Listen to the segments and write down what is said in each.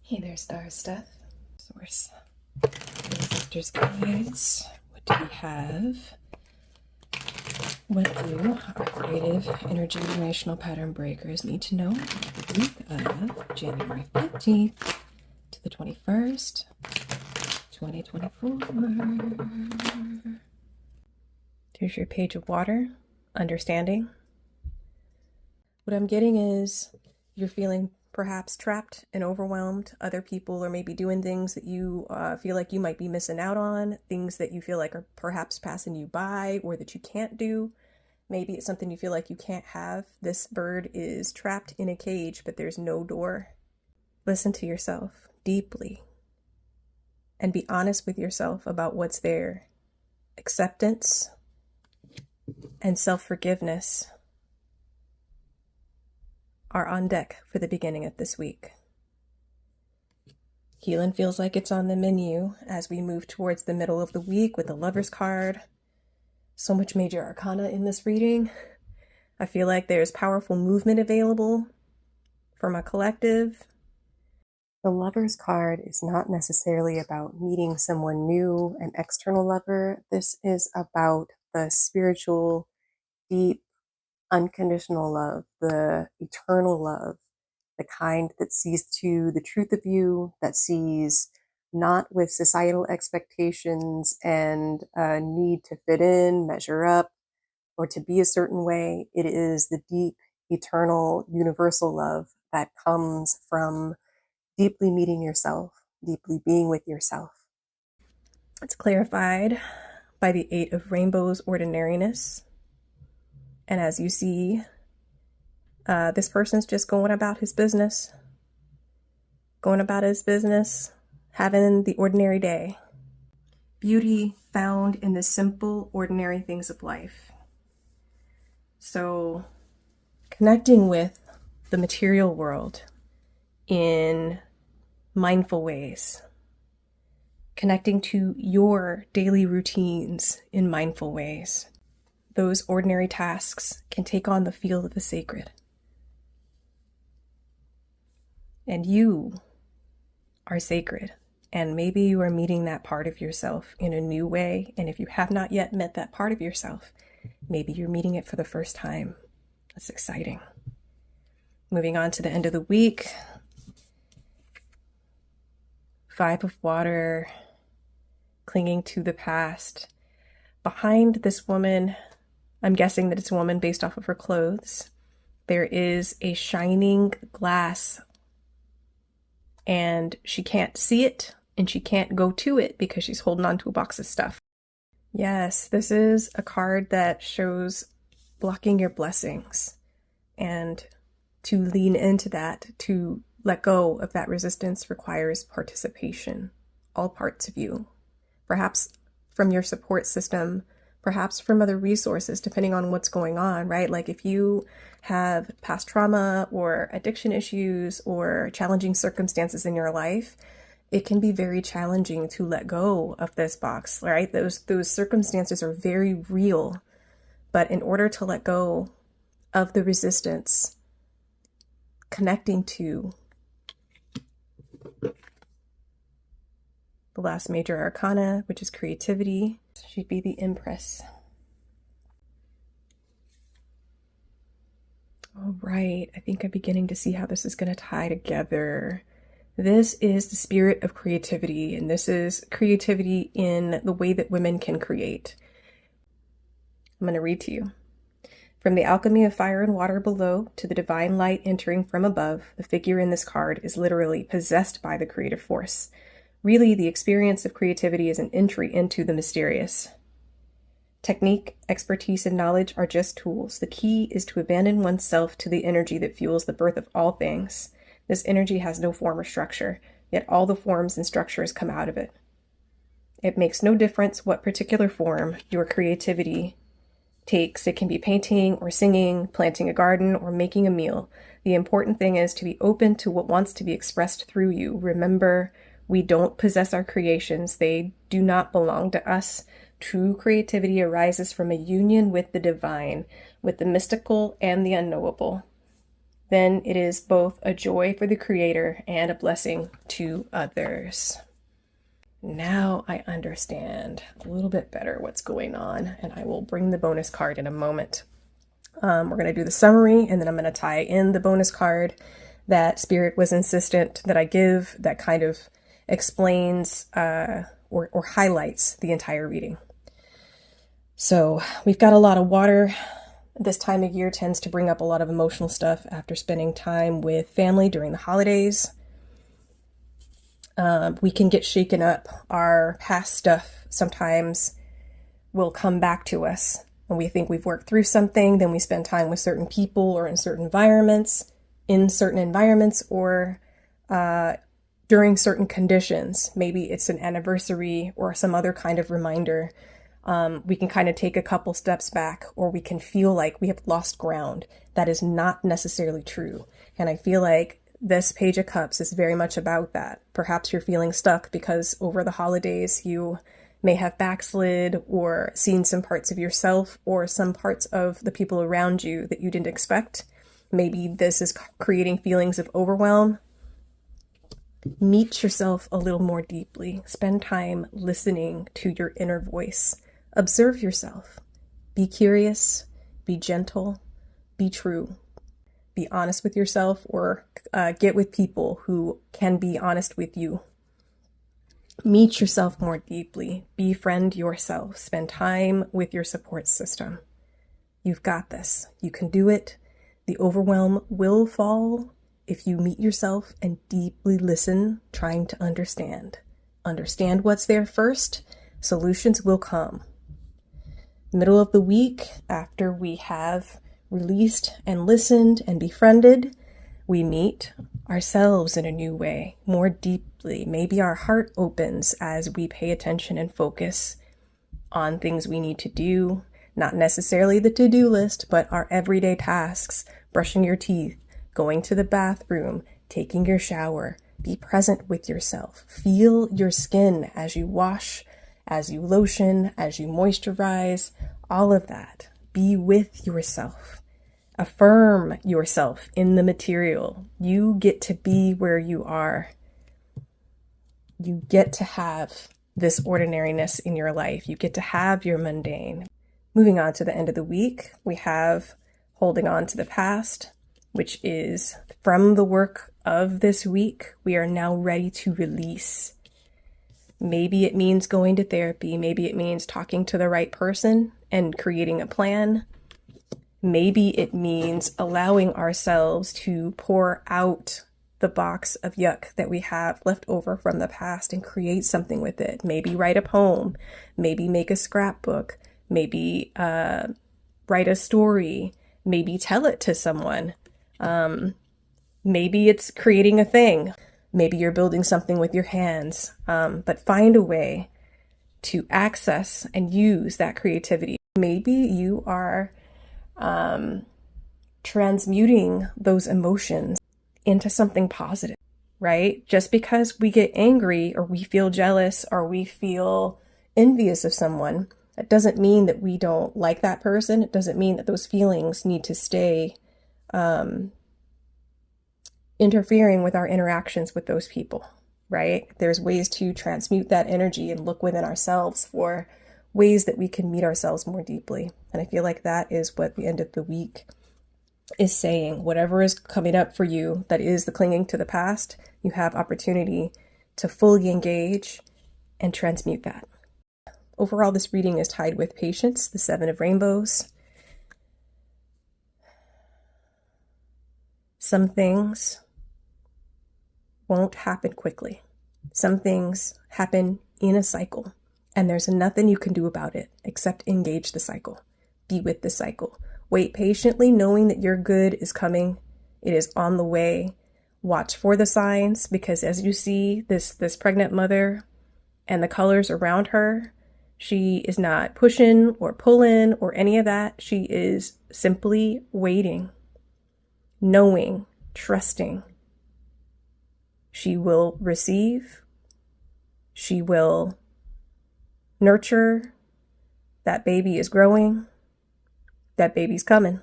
Hey there, star stuff. Source. Sisters, guys. What do we have? What do our creative energy relational pattern breakers need to know the week of January 15th to the 21st, 2024? Here's your page of water, understanding. What I'm getting is you're feeling perhaps trapped and overwhelmed. Other people are maybe doing things that you feel like you might be missing out on, things that you feel like are perhaps passing you by or that you can't do. Maybe it's something you feel like you can't have. This bird is trapped in a cage, but there's no door. Listen to yourself deeply and be honest with yourself about what's there. Acceptance and self-forgiveness are on deck for the beginning of this week. Healing feels like it's on the menu as we move towards the middle of the week with the Lover's card. So much Major Arcana in this reading. I feel like there's powerful movement available for my collective. The Lover's card is not necessarily about meeting someone new, an external lover. This is about the spiritual, deep, unconditional love, the eternal love, the kind that sees to the truth of you, that sees not with societal expectations and a need to fit in, measure up, or to be a certain way. It is the deep, eternal, universal love that comes from deeply meeting yourself, deeply being with yourself. It's clarified by the Eight of Rainbows ordinariness. And as you see, this person's just going about his business, having the ordinary day. Beauty found in the simple, ordinary things of life. So, connecting with the material world in mindful ways, connecting to your daily routines in mindful ways. Those ordinary tasks can take on the feel of the sacred. And you are sacred. And maybe you are meeting that part of yourself in a new way. And if you have not yet met that part of yourself, maybe you're meeting it for the first time. That's exciting. Moving on to the end of the week. 5 of water, clinging to the past. Behind this woman, I'm guessing that it's a woman based off of her clothes, there is a shining glass. And she can't see it, and she can't go to it because she's holding on to a box of stuff. Yes, this is a card that shows blocking your blessings. And to lean into that, to let go of that resistance requires participation. All parts of you. Perhaps from your support system, perhaps from other resources, depending on what's going on, right? Like if you have past trauma or addiction issues or challenging circumstances in your life, it can be very challenging to let go of this box, right? Those circumstances are very real. But in order to let go of the resistance, connecting to the last Major Arcana, which is creativity, she'd be the Empress. All right, I think I'm beginning to see how this is going to tie together. This is the spirit of creativity, and this is creativity in the way that women can create. I'm going to read to you. From the alchemy of fire and water below to the divine light entering from above, the figure in this card is literally possessed by the creative force. Really, the experience of creativity is an entry into the mysterious. Technique, expertise, and knowledge are just tools. The key is to abandon oneself to the energy that fuels the birth of all things. This energy has no form or structure, yet all the forms and structures come out of it. It makes no difference what particular form your creativity takes. It can be painting or singing, planting a garden, or making a meal. The important thing is to be open to what wants to be expressed through you. Remember, we don't possess our creations. They do not belong to us. True creativity arises from a union with the divine, with the mystical and the unknowable. then it is both a joy for the creator and a blessing to others. Now I understand a little bit better what's going on, and I will bring the bonus card in a moment. We're going to do the summary, and then I'm going to tie in the bonus card that Spirit was insistent that I give, that kind of explains or highlights the entire reading. So we've got a lot of water. This time of year tends to bring up a lot of emotional stuff after spending time with family during the holidays. We can get shaken up. Our past stuff sometimes will come back to us when we think we've worked through something. Then we spend time with certain people or in certain environments, or during certain conditions. Maybe it's an anniversary or some other kind of reminder. We can kind of take a couple steps back, or we can feel like we have lost ground. That is not necessarily true. And I feel like this Page of Cups is very much about that. Perhaps you're feeling stuck because over the holidays you may have backslid or seen some parts of yourself or some parts of the people around you that you didn't expect. Maybe this is creating feelings of overwhelm. Meet yourself a little more deeply. Spend time listening to your inner voice. Observe yourself. Be curious, be gentle, be true. Be honest with yourself, or get with people who can be honest with you. Meet yourself more deeply. Befriend yourself. Spend time with your support system. You've got this. You can do it. The overwhelm will fall if you meet yourself and deeply listen, trying to understand. Understand what's there first. Solutions will come. Middle of the week, after we have released and listened and befriended, we meet ourselves in a new way, more deeply. Maybe our heart opens as we pay attention and focus on things we need to do, not necessarily the to-do list, but our everyday tasks, brushing your teeth, going to the bathroom, taking your shower. Be present with yourself. Feel your skin as you wash, as you lotion, as you moisturize, all of that. Be with yourself. Affirm yourself in the material. You get to be where you are. You get to have this ordinariness in your life. You get to have your mundane. Moving on to the end of the week, we have holding on to the past, which is from the work of this week, we are now ready to release. Maybe it means going to therapy. Maybe it means talking to the right person and creating a plan. Maybe it means allowing ourselves to pour out the box of yuck that we have left over from the past and create something with it. Maybe write a poem. Maybe make a scrapbook. Maybe write a story. Maybe tell it to someone. Maybe it's creating a thing. Maybe you're building something with your hands. But find a way to access and use that creativity. Maybe you are transmuting those emotions into something positive, right? Just because we get angry or we feel jealous or we feel envious of someone, that doesn't mean that we don't like that person. It doesn't mean that those feelings need to stay interfering with our interactions with those people, right? There's ways to transmute that energy and look within ourselves for ways that we can meet ourselves more deeply. And I feel like that is what the end of the week is saying. Whatever is coming up for you that is the clinging to the past, you have opportunity to fully engage and transmute that. Overall, this reading is tied with patience, the Seven of Rainbows. Some things won't happen quickly. Some things happen in a cycle. And there's nothing you can do about it except engage the cycle. Be with the cycle. Wait patiently, knowing that your good is coming. It is on the way. Watch for the signs, because as you see this pregnant mother and the colors around her, she is not pushing or pulling or any of that. She is simply waiting, knowing, trusting. She will receive. She will nurture. That baby is growing. That baby's coming.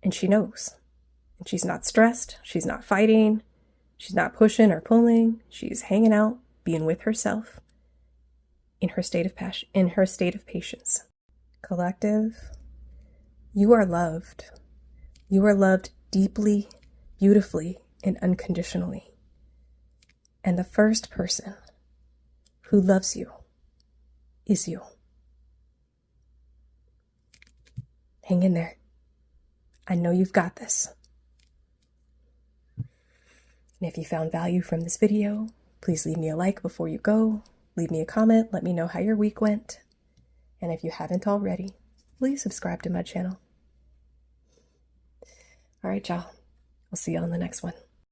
And she knows. And she's not stressed. She's not fighting. She's not pushing or pulling. She's hanging out, being with herself in her state of passion, in her state of patience. Collective, you are loved. You are loved deeply, beautifully, and unconditionally. And the first person who loves you is you. Hang in there. I know you've got this. And if you found value from this video, please leave me a like before you go. Leave me a comment. Let me know how your week went. And if you haven't already, please subscribe to my channel. All right, y'all. I'll see you on the next one.